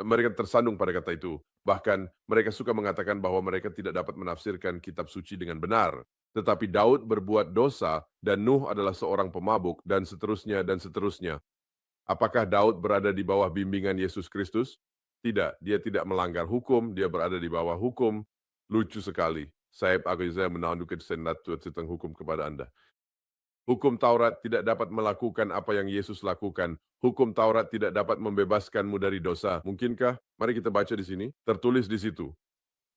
Mereka tersandung pada kata itu. Bahkan mereka suka mengatakan bahwa mereka tidak dapat menafsirkan kitab suci dengan benar. Tetapi Daud berbuat dosa dan Nuh adalah seorang pemabuk dan seterusnya dan seterusnya. Apakah Daud berada di bawah bimbingan Yesus Kristus? Tidak, dia tidak melanggar hukum, dia berada di bawah hukum. Lucu sekali. Saya menandukan senat tentang hukum kepada Anda. Hukum Taurat tidak dapat melakukan apa yang Yesus lakukan. Hukum Taurat tidak dapat membebaskanmu dari dosa. Mungkinkah? Mari kita baca di sini. Tertulis di situ.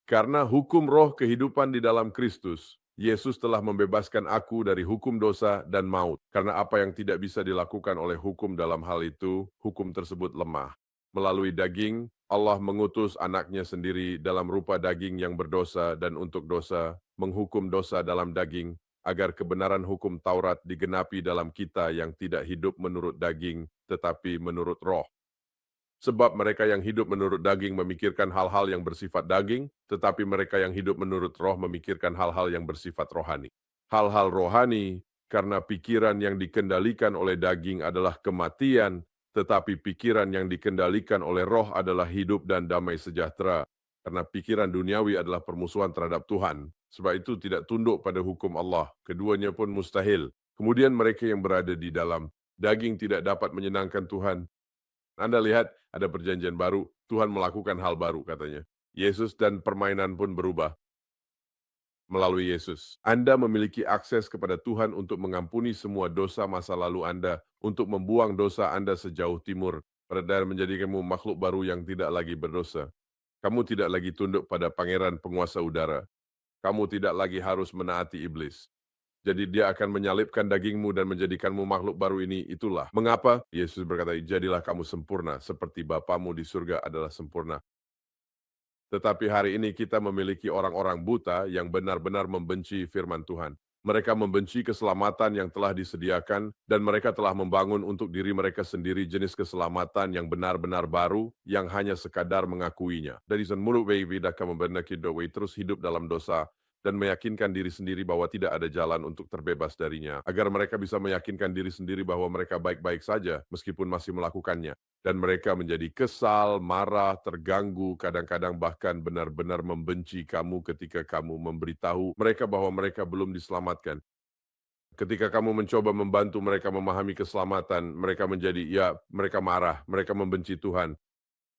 Karena hukum roh kehidupan di dalam Kristus, Yesus telah membebaskan aku dari hukum dosa dan maut. Karena apa yang tidak bisa dilakukan oleh hukum dalam hal itu, hukum tersebut lemah. Melalui daging, Allah mengutus anaknya sendiri dalam rupa daging yang berdosa dan untuk dosa, menghukum dosa dalam daging, agar kebenaran hukum Taurat digenapi dalam kita yang tidak hidup menurut daging, tetapi menurut roh. Sebab mereka yang hidup menurut daging memikirkan hal-hal yang bersifat daging, tetapi mereka yang hidup menurut roh memikirkan hal-hal yang bersifat rohani. Hal-hal rohani, karena pikiran yang dikendalikan oleh daging adalah kematian, tetapi pikiran yang dikendalikan oleh roh adalah hidup dan damai sejahtera. Karena pikiran duniawi adalah permusuhan terhadap Tuhan. Sebab itu tidak tunduk pada hukum Allah. Keduanya pun mustahil. Kemudian mereka yang berada di dalam daging tidak dapat menyenangkan Tuhan. Anda lihat ada perjanjian baru, Tuhan melakukan hal baru katanya. Yesus dan permainan pun berubah melalui Yesus. Anda memiliki akses kepada Tuhan untuk mengampuni semua dosa masa lalu Anda, untuk membuang dosa Anda sejauh timur, dan menjadikanmu makhluk baru yang tidak lagi berdosa. Kamu tidak lagi tunduk pada pangeran penguasa udara. Kamu tidak lagi harus menaati iblis. Jadi dia akan menyalibkan dagingmu dan menjadikanmu makhluk baru ini. Itulah mengapa Yesus berkata, jadilah kamu sempurna seperti Bapamu di surga adalah sempurna. Tetapi hari ini kita memiliki orang-orang buta yang benar-benar membenci firman Tuhan. Mereka membenci keselamatan yang telah disediakan dan mereka telah membangun untuk diri mereka sendiri jenis keselamatan yang benar-benar baru yang hanya sekadar mengakuinya. Dari mulut akan membenarkan terus hidup dalam dosa dan meyakinkan diri sendiri bahwa tidak ada jalan untuk terbebas darinya, agar mereka bisa meyakinkan diri sendiri bahwa mereka baik-baik saja meskipun masih melakukannya. Dan mereka menjadi kesal, marah, terganggu, kadang-kadang bahkan benar-benar membenci kamu ketika kamu memberitahu mereka bahwa mereka belum diselamatkan. Ketika kamu mencoba membantu mereka memahami keselamatan, mereka menjadi, ya, mereka marah, mereka membenci Tuhan.